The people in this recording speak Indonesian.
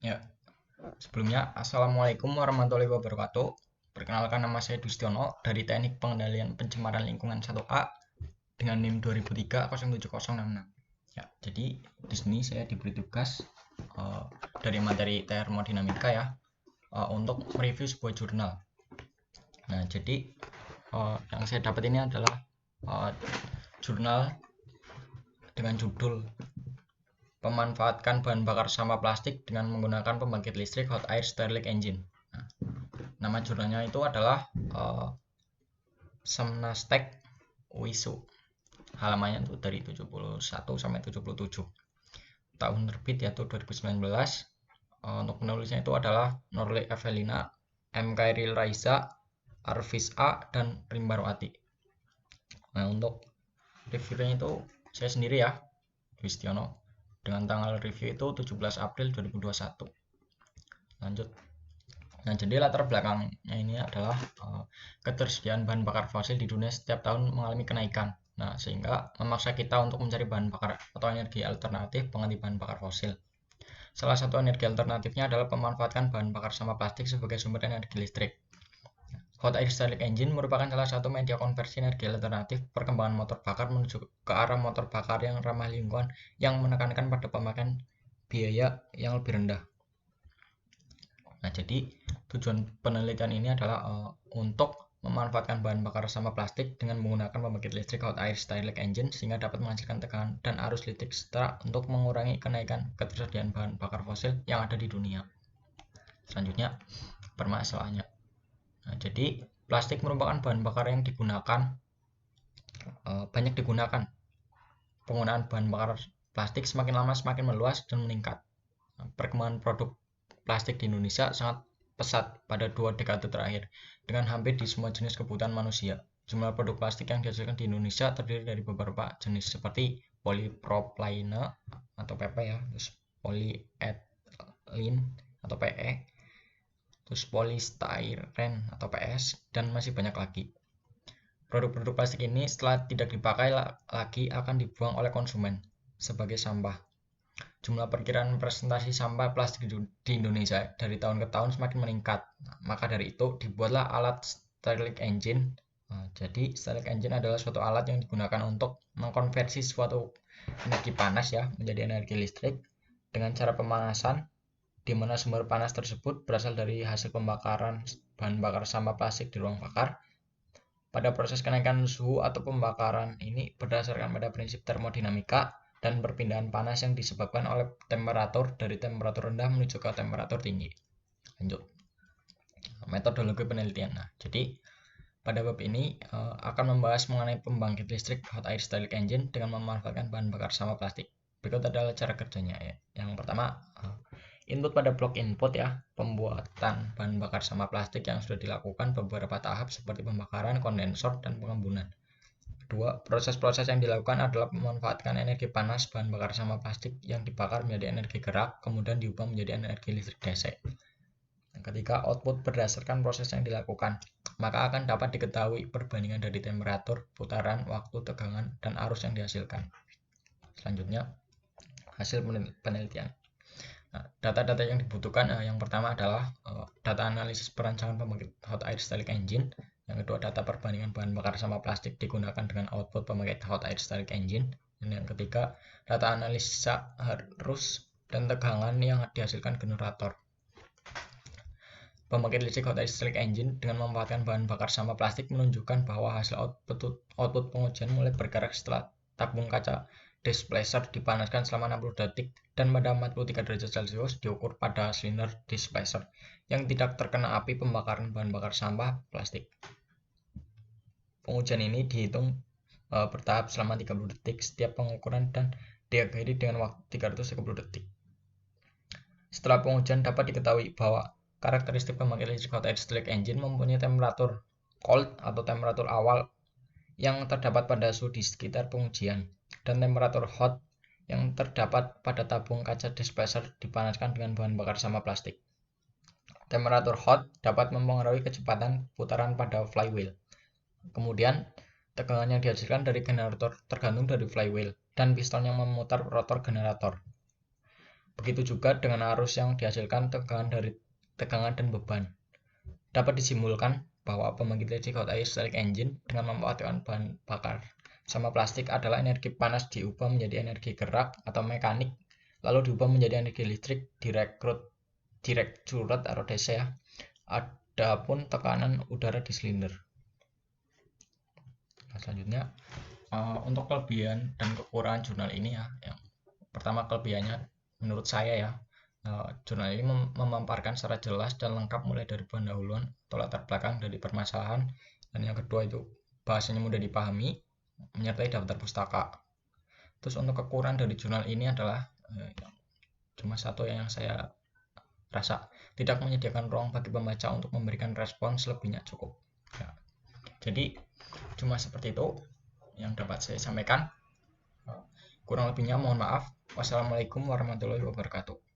Ya, sebelumnya Assalamualaikum warahmatullahi wabarakatuh. Perkenalkan, nama saya Dustiono dari Teknik Pengendalian Pencemaran Lingkungan 1A dengan NIM 2003-07066. Ya, jadi di sini saya diberi tugas dari materi termodinamika ya, untuk mereview sebuah jurnal. Nah, jadi yang saya dapat ini adalah jurnal dengan judul Pemanfaatkan bahan bakar sampah plastik dengan menggunakan pembangkit listrik hot air Stirling engine. Nah, nama jurnalnya itu adalah Semnastek Wisu. Halamannya itu dari 71 sampai 77. Tahun terbit yaitu 2019. Untuk penulisnya itu adalah Norle Evelina, M. Kairil Raisa, Arvis A, dan Rimbarwati. Nah, untuk reviewnya itu saya sendiri ya, Dustiono, dengan tanggal review itu 17 April 2021. Lanjut. Nah, jadi latar belakangnya ini adalah ketersediaan bahan bakar fosil di dunia setiap tahun mengalami kenaikan. Nah, sehingga memaksa kita untuk mencari bahan bakar atau energi alternatif pengganti bahan bakar fosil. Salah satu energi alternatifnya adalah memanfaatkan bahan bakar sampah plastik sebagai sumber energi listrik. Hot air Stirling engine merupakan salah satu media konversi energi alternatif perkembangan motor bakar menuju ke arah motor bakar yang ramah lingkungan yang menekankan pada pemakaian biaya yang lebih rendah. Nah, jadi tujuan penelitian ini adalah untuk memanfaatkan bahan bakar sampah plastik dengan menggunakan pembangkit listrik hot air Stirling engine sehingga dapat menghasilkan tekanan dan arus listrik setara untuk mengurangi kenaikan ketersediaan bahan bakar fosil yang ada di dunia. Selanjutnya, permasalahannya. Nah, jadi plastik merupakan bahan bakar yang banyak digunakan. Penggunaan bahan bakar plastik semakin lama semakin meluas dan meningkat. Perkembangan produk plastik di Indonesia sangat pesat pada 2 dekade terakhir, dengan hampir di semua jenis kebutuhan manusia. Jumlah produk plastik yang dihasilkan di Indonesia terdiri dari beberapa jenis seperti polipropylene atau PP ya, terus polyethylene atau PE, terus polystyrene atau PS, dan masih banyak lagi. Produk-produk plastik ini setelah tidak dipakai lagi akan dibuang oleh konsumen sebagai sampah. Jumlah perkiraan presentasi sampah plastik di Indonesia dari tahun ke tahun semakin meningkat. Maka dari itu dibuatlah alat Stirling engine. Jadi Stirling engine adalah suatu alat yang digunakan untuk mengkonversi suatu energi panas ya menjadi energi listrik dengan cara pemanasan, di mana sumber panas tersebut berasal dari hasil pembakaran bahan bakar sampah plastik di ruang bakar. Pada proses kenaikan suhu atau pembakaran ini berdasarkan pada prinsip termodinamika dan perpindahan panas yang disebabkan oleh temperatur dari temperatur rendah menuju ke temperatur tinggi. Lanjut. Metodologi penelitian. Nah, jadi pada bab ini akan membahas mengenai pembangkit listrik hot air Stirling engine dengan memanfaatkan bahan bakar sampah plastik. Berikut adalah cara kerjanya ya. Yang pertama, input pada blok input ya, pembuatan bahan bakar sampah plastik yang sudah dilakukan beberapa tahap seperti pembakaran, kondensor, dan pengembunan. Kedua, proses-proses yang dilakukan adalah memanfaatkan energi panas bahan bakar sampah plastik yang dibakar menjadi energi gerak, kemudian diubah menjadi energi listrik DC. Ketika output berdasarkan proses yang dilakukan, maka akan dapat diketahui perbandingan dari temperatur, putaran, waktu, tegangan, dan arus yang dihasilkan. Selanjutnya, hasil penelitian. Nah, data-data yang dibutuhkan yang pertama adalah data analisis perancangan pembangkit hot air Stirling engine. Yang kedua, data perbandingan bahan bakar sampah plastik digunakan dengan output pembangkit hot air Stirling engine. Dan yang ketiga, data analisa arus dan tegangan yang dihasilkan generator. Pembangkit listrik hot air Stirling engine dengan memanfaatkan bahan bakar sampah plastik menunjukkan bahwa hasil output pengujian mulai bergerak setelah tabung kaca displacer dipanaskan selama 60 detik dan pada 43 derajat Celcius diukur pada silinder displacer yang tidak terkena api pembakaran bahan bakar sampah plastik. Pengujian ini dihitung bertahap selama 30 detik setiap pengukuran dan diakhiri dengan waktu 330 detik. Setelah pengujian dapat diketahui bahwa karakteristik pembangkit listrik hot air Stirling engine mempunyai temperatur cold atau temperatur awal yang terdapat pada suhu di sekitar pengujian dan temperatur hot yang terdapat pada tabung kaca displacer dipanaskan dengan bahan bakar sampah plastik. Temperatur hot dapat mempengaruhi kecepatan putaran pada flywheel. Kemudian, tegangan yang dihasilkan dari generator tergantung dari flywheel dan piston yang memutar rotor generator. Begitu juga dengan arus yang dihasilkan tegangan dan beban. Dapat disimpulkan bahwa pembangkit listrik hot electric engine dengan memanfaatkan bahan bakar sama plastik adalah energi panas diubah menjadi energi gerak atau mekanik, lalu diubah menjadi energi listrik directorate atau DC ya. Adapun tekanan udara di silinder. Nah, selanjutnya untuk kelebihan dan kekurangan jurnal ini ya. Yang pertama, kelebihannya menurut saya ya, jurnal ini memaparkan secara jelas dan lengkap mulai dari pendahuluan atau latar belakang dari permasalahan, dan yang kedua itu bahasanya mudah dipahami menyertai daftar pustaka. Terus untuk kekurangan dari jurnal ini adalah cuma satu yang saya rasa tidak menyediakan ruang bagi pembaca untuk memberikan respon, selebihnya cukup ya. Jadi cuma seperti itu yang dapat saya sampaikan. Kurang lebihnya mohon maaf. Wassalamualaikum warahmatullahi wabarakatuh.